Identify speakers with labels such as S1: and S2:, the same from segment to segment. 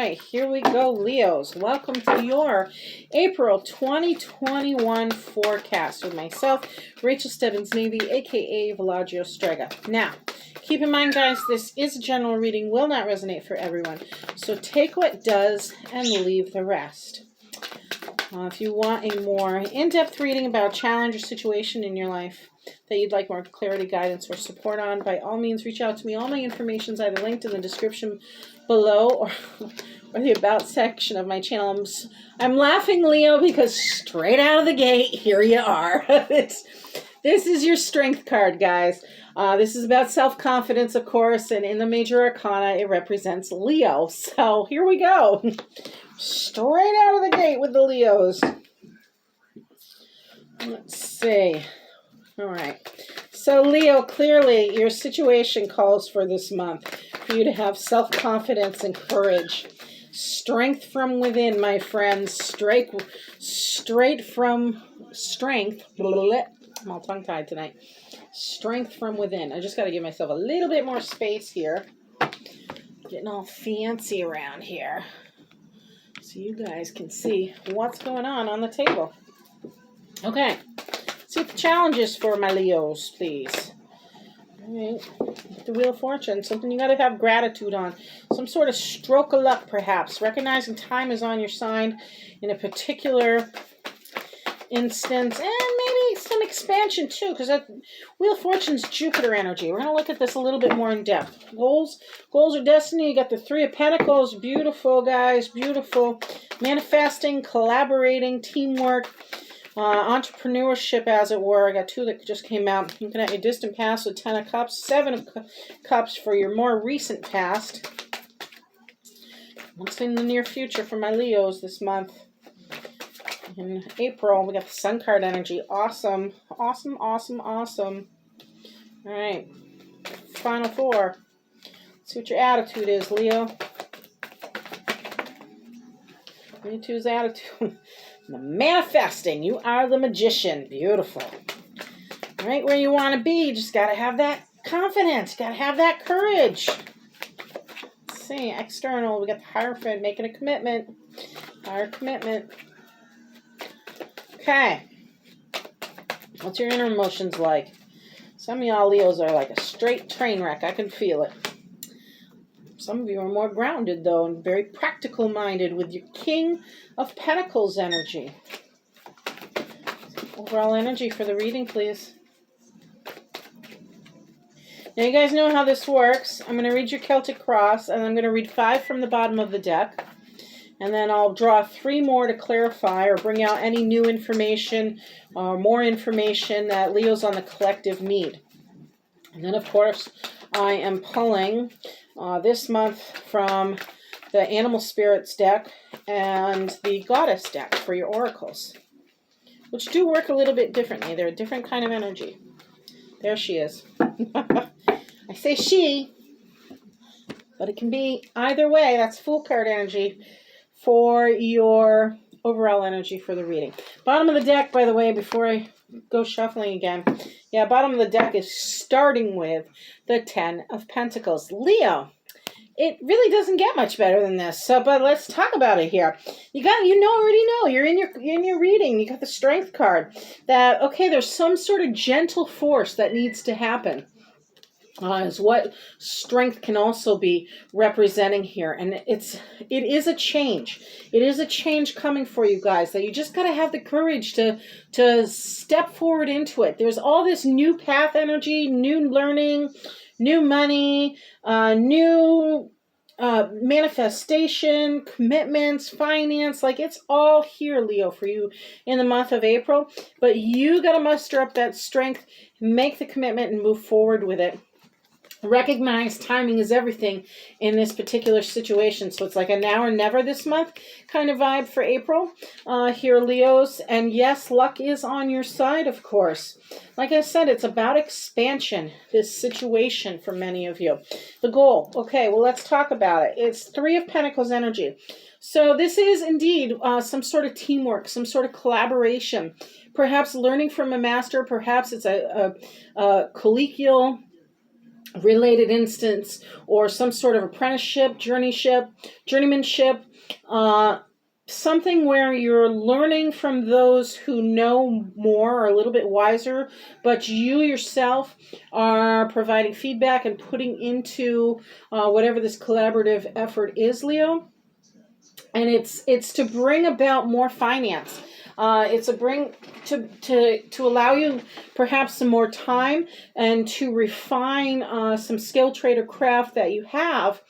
S1: right, here we go, Leos. Welcome to your April 2021 forecast with myself, Rachel Stebbins-Navy, aka Villagio Strega. Now, keep in mind, guys, this is a general reading, will not resonate for everyone. So take what does and leave the rest. If you want a more in-depth reading about a challenge or situation in your life that you'd like more clarity, guidance, or support on, by all means, reach out to me. All my information is either linked in the description below or the about section of my channel. I'm laughing, Leo, because straight out of the gate, here you are. This is your strength card, guys. This is about self-confidence, of course, and in the major arcana, it represents Leo. So here we go. Straight out of the gate with the Leos. Let's see. All right. So, Leo, clearly your situation calls for this month for you to have self-confidence and courage. Strength from within, my friends. Straight from strength. I'm all tongue-tied tonight. Strength from within. I just got to give myself a little bit more space here. Getting all fancy around here, so you guys can see what's going on the table. Okay, see what the challenge is for my Leos, please. All right, the Wheel of Fortune, something you got to have gratitude on. Some sort of stroke of luck, perhaps. Recognizing time is on your side in a particular instance, and maybe some expansion too, because that Wheel of Fortune's Jupiter energy. We're going to look at this a little bit more in depth. Goals or destiny. You got the Three of Pentacles. Beautiful, guys. Beautiful. Manifesting, collaborating, teamwork, entrepreneurship, as it were. I got two that just came out. Looking at your distant past with 10 of Cups, 7 of Cups for your more recent past. What's in the near future for my Leos this month? In April, we got the Sun card energy. Awesome. Awesome, awesome, awesome. All right. Final four. Let's see what your attitude is, Leo. Leo's attitude. The manifesting. You are the magician. Beautiful. Right where you want to be. You just got to have that confidence. Got to have that courage. Let's see. External. We got the Hierophant making a commitment. Our commitment. Okay. What's your inner emotions like? Some of y'all Leos are like a straight train wreck. I can feel it. Some of you are more grounded, though, and very practical-minded with your King of Pentacles energy. Overall energy for the reading, please. Now, you guys know how this works. I'm going to read your Celtic Cross, and I'm going to read 5 from the bottom of the deck. And then I'll draw 3 more to clarify or bring out any new information or more information that Leos on the collective need. And then, of course, I am pulling this month from the Animal Spirits deck and the Goddess deck for your oracles, which do work a little bit differently. They're a different kind of energy. There she is. I say she, but it can be either way. That's Fool card energy for your overall energy for the reading. Bottom of the deck, by the way, before I go shuffling again. Yeah, bottom of the deck is starting with the 10 of Pentacles. Leo, it really doesn't get much better than this. So, but let's talk about it here. Already know. You're in your reading. You got the Strength card. That, okay, there's some sort of gentle force that needs to happen. Is what strength can also be representing here. And it is a change. It is a change coming for you guys that you just got to have the courage to step forward into it. There's all this new path energy, new learning, new money, new manifestation, commitments, finance. Like, it's all here, Leo, for you in the month of April. But you got to muster up that strength, make the commitment, and move forward with it. Recognize timing is everything in this particular situation. So it's like a now or never this month kind of vibe for April here, Leos. And yes, luck is on your side, of course. Like I said, it's about expansion, this situation for many of you. The goal. Okay, well, let's talk about it. It's 3 of Pentacles energy. So this is indeed some sort of teamwork, some sort of collaboration. Perhaps learning from a master. Perhaps it's a collegial related instance, or some sort of apprenticeship, journeymanship, something where you're learning from those who know more or a little bit wiser, but you yourself are providing feedback and putting into whatever this collaborative effort is, Leo. And it's to bring about more finance. It's a bring to allow you perhaps some more time and to refine some skill, trade, or craft that you have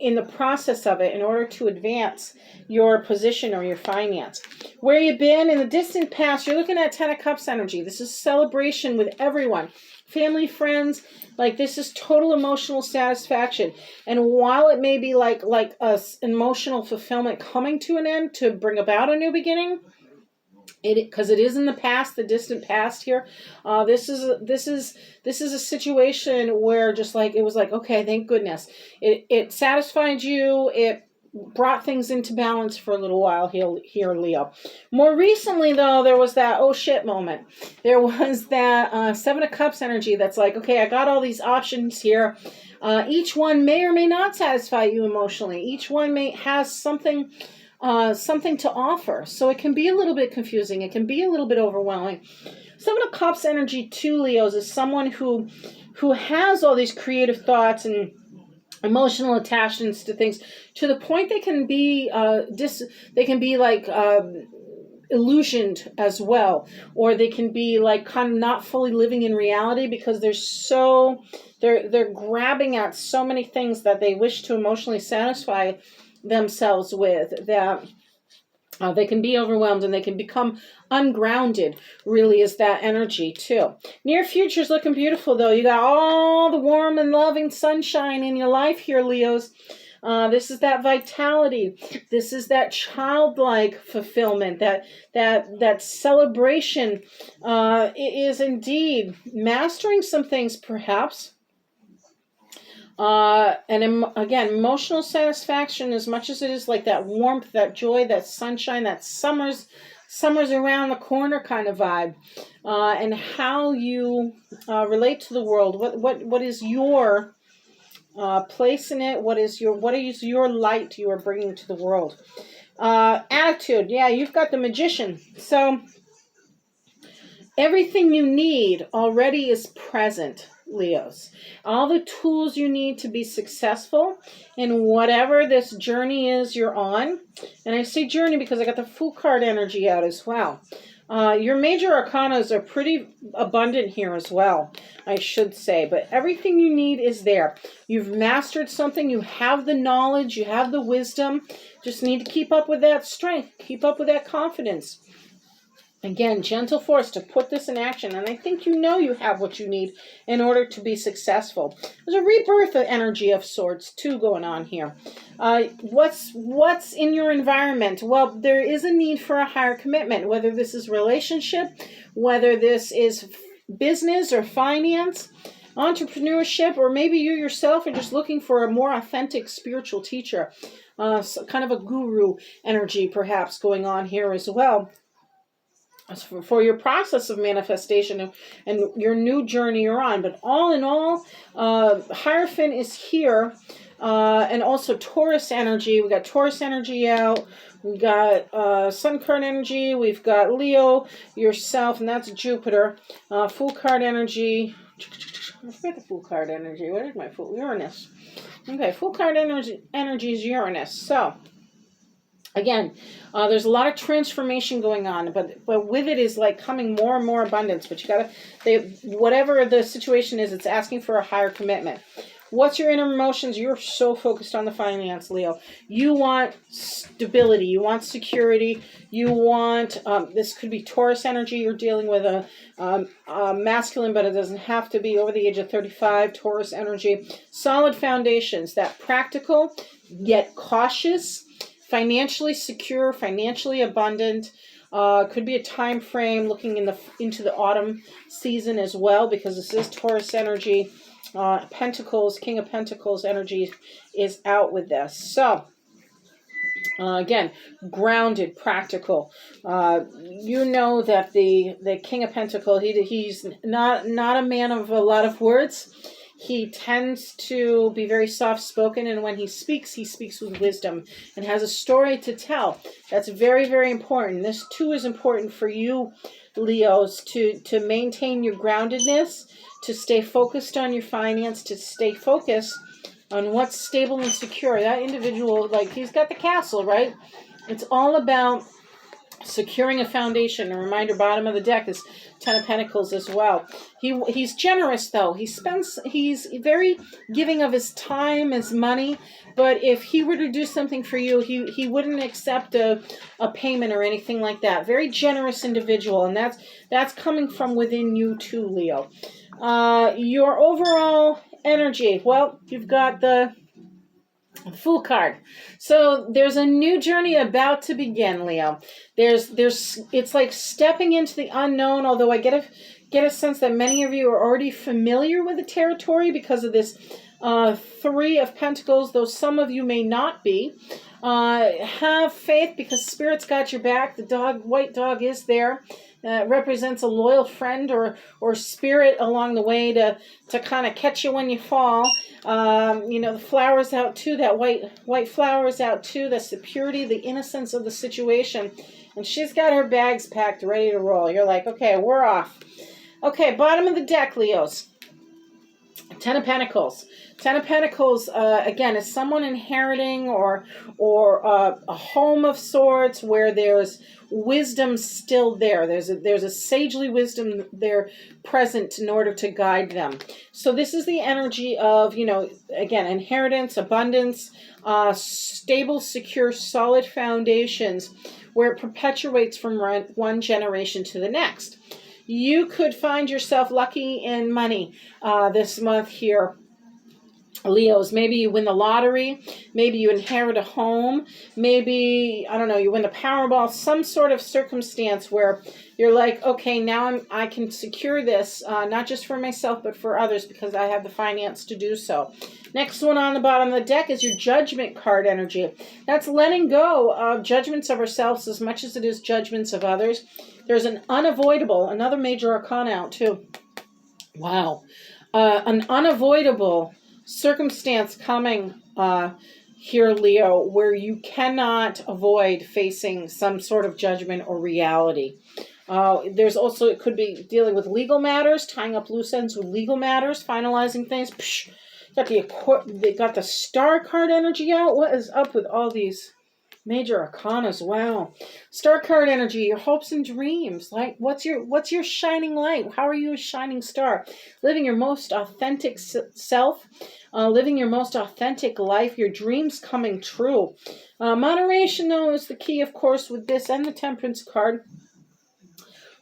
S1: in the process of it in order to advance your position or your finance. Where you've been in the distant past, you're looking at Ten of Cups energy. This is celebration with everyone. Family, friends, like this is total emotional satisfaction. And while it may be like a emotional fulfillment coming to an end to bring about a new beginning, because it is in the past, the distant past here. This is a situation where just like it was like, okay, thank goodness, it satisfied you. It brought things into balance for a little while here, Leo. More recently, though, there was that oh shit moment. There was that Seven of Cups energy that's like, okay, I got all these options here. Each one may or may not satisfy you emotionally. Each one has something to offer. So it can be a little bit confusing. It can be a little bit overwhelming. Seven of Cups energy, too, Leos, is someone who has all these creative thoughts and emotional attachments to things to the point they can be illusioned as well, or they can be like kind of not fully living in reality because they're grabbing at so many things that they wish to emotionally satisfy themselves with, that they can be overwhelmed and they can become ungrounded, really is that energy too. Near future's looking beautiful though. You got all the warm and loving sunshine in your life here, Leos. This is that vitality. This is that childlike fulfillment, that celebration. It is indeed mastering some things perhaps. Again, emotional satisfaction, as much as it is like that warmth, that joy, that sunshine, that summer's around the corner kind of vibe, and how you relate to the world. What is your place in it? What is your light you are bringing to the world? Attitude, yeah, you've got the Magician. So everything you need already is present, Leos. All the tools you need to be successful in whatever this journey is you're on. And I say journey because I got the Fool card energy out as well. Your major arcanas are pretty abundant here as well, I should say. But everything you need is there. You've mastered something. You have the knowledge. You have the wisdom. Just need to keep up with that strength. Keep up with that confidence. Again, gentle force to put this in action. And I think you know you have what you need in order to be successful. There's a rebirth of energy of sorts, too, going on here. What's in your environment? Well, there is a need for a higher commitment, whether this is relationship, whether this is business or finance, entrepreneurship, or maybe you yourself are just looking for a more authentic spiritual teacher. Kind of a guru energy, perhaps, going on here as well. For your process of manifestation and your new journey you're on. But all in all, Hierophant is here, and also Taurus energy. We got Taurus energy out. We got Sun card energy. We've got Leo, yourself, and that's Jupiter. Fool card energy. I forgot the Fool card energy. What is my Fool? Uranus. Okay, Fool card energy is Uranus. So again, there's a lot of transformation going on, but with it is like coming more and more abundance. But you gotta, whatever the situation is, it's asking for a higher commitment. What's your inner emotions? You're so focused on the finance, Leo. You want stability. You want security. You want, this could be Taurus energy. You're dealing with a masculine, but it doesn't have to be over the age of 35, Taurus energy. Solid foundations, that practical, yet cautious, financially secure, financially abundant. Could be a time frame looking into the autumn season as well, because this is Taurus energy. Pentacles, King of Pentacles energy is out with this. So, again, grounded, practical. You know that the King of Pentacles, he's not a man of a lot of words. He tends to be very soft-spoken, and when he speaks with wisdom and has a story to tell. That's very, very important. This too is important for you, Leos, to maintain your groundedness, to stay focused on your finance, to stay focused on what's stable and secure. That individual, like, he's got the castle, right? It's all about securing a foundation. A reminder, bottom of the deck is Ten of Pentacles as well. He's generous, though. He's very giving of his time, his money. But if he were to do something for you, he wouldn't accept a payment or anything like that. Very generous individual, and that's coming from within you too, Leo. Your overall energy. Well, you've got the Fool card. So there's a new journey about to begin, Leo. It's like stepping into the unknown, although I get a sense that many of you are already familiar with the territory because of this Three of Pentacles, though some of you may not be. Have faith because Spirit's got your back. The white dog is there. Represents a loyal friend or spirit along the way to kind of catch you when you fall. The flower's out too. That white flower is out too. That's the purity, the innocence of the situation. And she's got her bags packed, ready to roll. You're like, okay, we're off. Okay, bottom of the deck, Leos. Ten of Pentacles. Ten of Pentacles, again, is someone inheriting or a home of sorts where there's wisdom still there. There's a sagely wisdom there present in order to guide them. So this is the energy of, again, inheritance, abundance, stable, secure, solid foundations where it perpetuates from one generation to the next. You could find yourself lucky in money this month here, Leos. Maybe you win the lottery. Maybe you inherit a home. Maybe, I don't know, you win the Powerball. Some sort of circumstance where you're like, okay, now I can secure this, not just for myself, but for others because I have the finance to do so. Next one on the bottom of the deck is your Judgment card energy. That's letting go of judgments of ourselves as much as it is judgments of others. There's an unavoidable, another major arcana out too. Wow. An unavoidable circumstance coming here, Leo, where you cannot avoid facing some sort of judgment or reality. There's also, it could be dealing with legal matters, tying up loose ends with legal matters, finalizing things. Psh, they got the Star card energy out. What is up with all these major arcanas? Wow. Star card energy, your hopes and dreams. Like, what's your shining light? How are you a shining star? Living your most authentic self, living your most authentic life, your dreams coming true. Moderation, though, is the key, of course, with this and the Temperance card.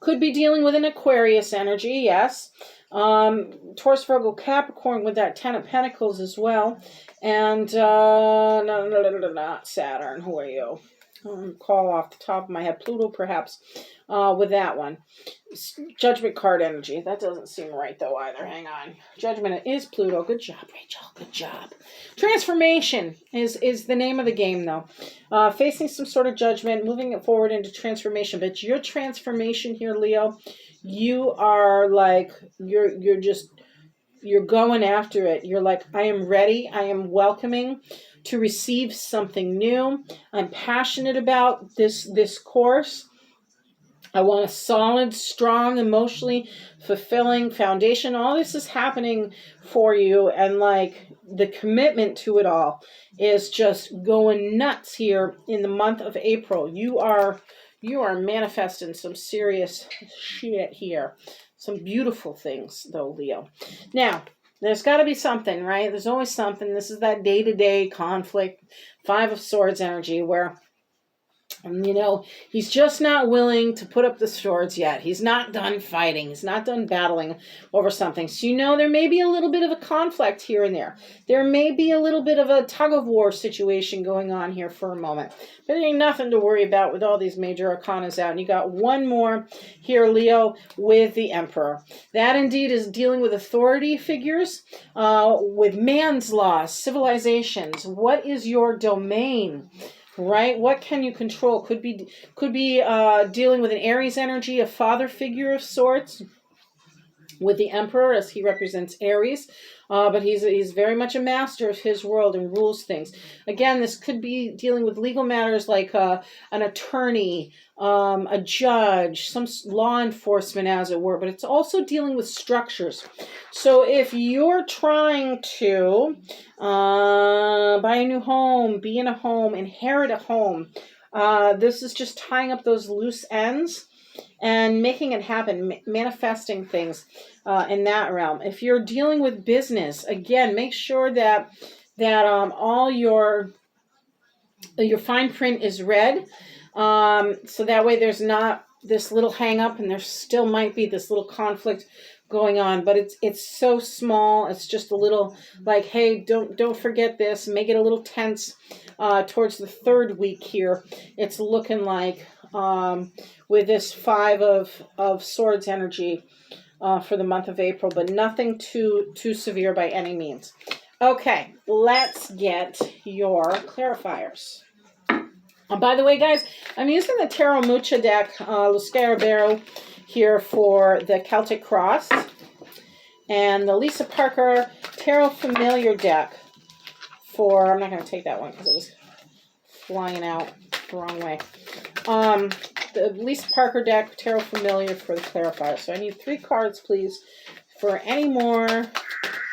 S1: Could be dealing with an Aquarius energy, yes. Taurus, Virgo, Capricorn with that Ten of Pentacles as well. And not Saturn. Who are you? Call off the top of my head. Pluto, perhaps, with that one. Judgment card energy. That doesn't seem right, though, either. Hang on. Judgment is Pluto. Good job, Rachel. Good job. Transformation is the name of the game, though. Facing some sort of judgment, moving it forward into transformation. But your transformation here, Leo, you are like, you're going after it. You're like, I am ready. I am welcoming to receive something new. I'm passionate about this course. I want a solid, strong, emotionally fulfilling foundation. All this is happening for you, and like the commitment to it all is just going nuts here in the month of April. You are manifesting some serious shit here. Some beautiful things, though, Leo. Now, there's got to be something, right? There's always something. This is that day-to-day conflict, Five of Swords energy, where, he's just not willing to put up the swords yet. He's not done fighting. He's not done battling over something. So, there may be a little bit of a conflict here and there. There may be a little bit of a tug-of-war situation going on here for a moment. But it ain't nothing to worry about with all these major arcanas out. And you got one more here, Leo, with the Emperor. That indeed is dealing with authority figures, with man's laws, civilizations. What is your domain? Right? What can you control? Could be dealing with an Aries energy, a father figure of sorts, with the Emperor as he represents Aries. But he's very much a master of his world and rules things. Again, this could be dealing with legal matters like an attorney, a judge, some law enforcement, as it were. But it's also dealing with structures. So if you're trying to buy a new home, be in a home, inherit a home, this is just tying up those loose ends and making it happen, manifesting things in that realm. If you're dealing with business, again, make sure that all your fine print is read, so that way there's not this little hang up, and there still might be this little conflict going on, but it's so small. It's just a little like, hey, don't forget this. Make it a little tense towards the third week here. It's looking like with this 5 of Swords energy for the month of April, but nothing too severe by any means. Okay, let's get your clarifiers. By the way, guys, I'm using the Tarot Mucha deck, Lo Scarabeo, here for the Celtic Cross, and the Lisa Parker Tarot Familiar deck for, I'm not going to take that one because it was flying out the wrong way. The Lisa Parker deck, Tarot Familiar for the clarifier. So I need 3 cards, please, for any more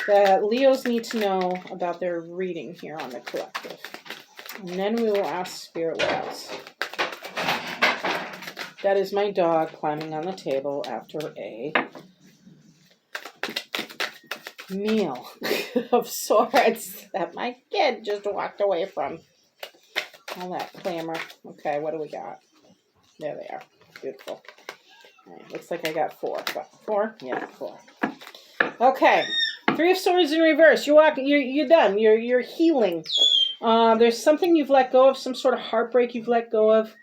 S1: that Leos need to know about their reading here on the collective. And then we will ask Spirit what else. That is my dog climbing on the table after a meal of sorts that my kid just walked away from. All that clamor. Okay, what do we got? There they are. Beautiful. All right, looks like I got 4. But 4? Yeah, 4. Okay. 3 of Swords in reverse. You're walking. You're done. You're healing. There's something you've let go of, some sort of heartbreak you've let go of.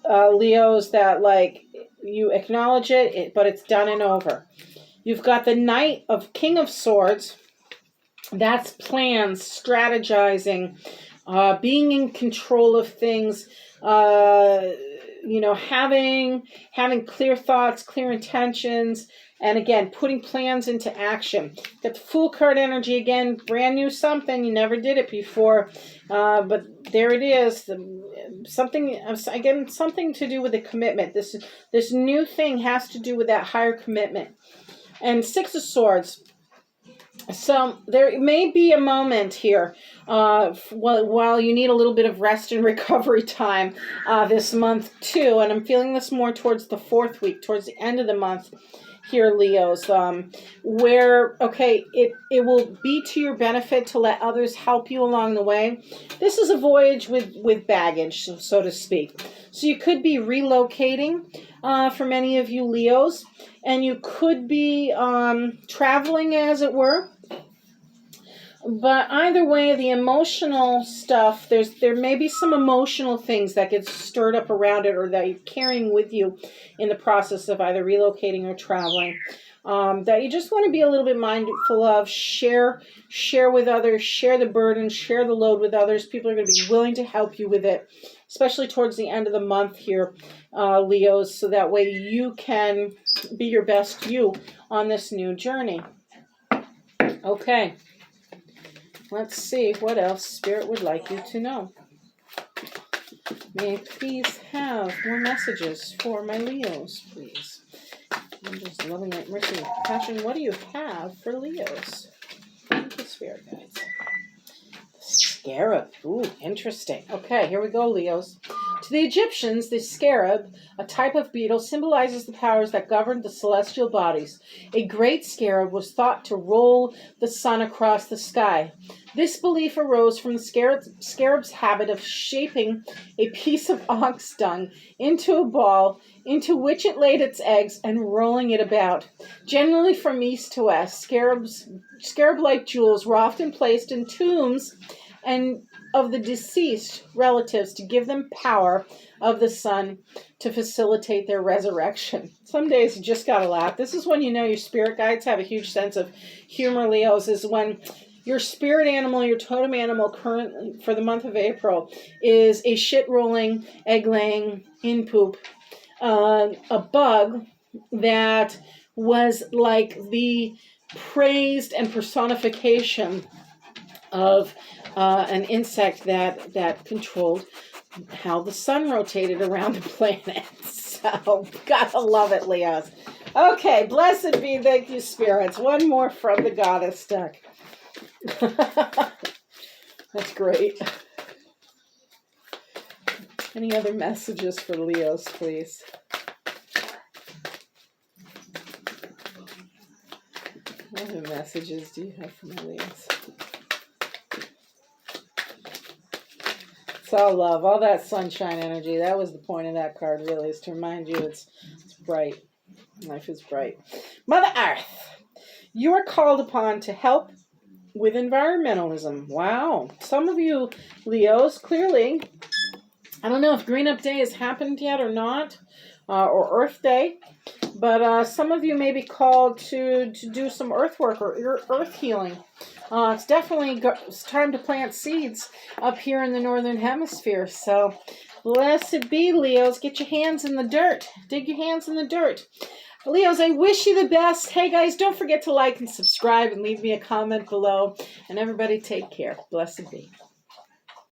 S1: Leos, that like you acknowledge it, but it's done and over. You've got the Knight of King of Swords. That's plans, strategizing, being in control of things, having clear thoughts, clear intentions, and again, putting plans into action. Got the Fool card energy again, brand new something. You never did it before, but there it is. Something to do with a commitment. This new thing has to do with that higher commitment. And 6 of Swords. So there may be a moment here while you need a little bit of rest and recovery time this month too. And I'm feeling this more towards the 4th week, towards the end of the month here, Leos, where, okay, it will be to your benefit to let others help you along the way. This is a voyage with baggage, so to speak. So you could be relocating for many of you Leos, and you could be traveling, as it were. But either way, the emotional stuff, there may be some emotional things that get stirred up around it, or that you're carrying with you in the process of either relocating or traveling, that you just want to be a little bit mindful of. Share with others, share the burden, share the load with others. People are going to be willing to help you with it, especially towards the end of the month here, Leos, so that way you can be your best you on this new journey. Okay. Let's see what else Spirit would like you to know. May I please have more messages for my Leos, please? I'm just loving it. Mercy, Passion, what do you have for Leos? Thank you, Spirit guides. Scarab. Ooh, interesting. Okay, here we go, Leos. To the Egyptians, the scarab, a type of beetle, symbolizes the powers that govern the celestial bodies. A great scarab was thought to roll the sun across the sky. This belief arose from the scarab's habit of shaping a piece of ox dung into a ball, into which it laid its eggs, and rolling it about. Generally from east to west, scarab-like jewels were often placed in tombs and of the deceased relatives to give them power of the sun to facilitate their resurrection. Some days you just gotta laugh. This is when you know your spirit guides have a huge sense of humor, Leos, is when your spirit animal, your totem animal currently for the month of April is a shit-rolling, egg-laying, in-poop, a bug that was like the praised and personification of an insect that controlled how the sun rotated around the planet. So, gotta love it, Leos. Okay, blessed be, thank you, spirits. One more from the goddess deck. That's great. Any other messages for Leos, please? What other messages do you have for my Leos? It's all love, all that sunshine energy. That was the point of that card, really, is to remind you it's bright. Life is bright. Mother Earth, you are called upon to help with environmentalism. Wow. Some of you Leos, clearly, I don't know if Green Up Day has happened yet or not, or Earth Day, but some of you may be called to do some earth work or earth healing. It's definitely it's time to plant seeds up here in the Northern Hemisphere. So, blessed be, Leos. Get your hands in the dirt. Dig your hands in the dirt. Leos, I wish you the best. Hey, guys, don't forget to like and subscribe and leave me a comment below. And everybody take care. Blessed be.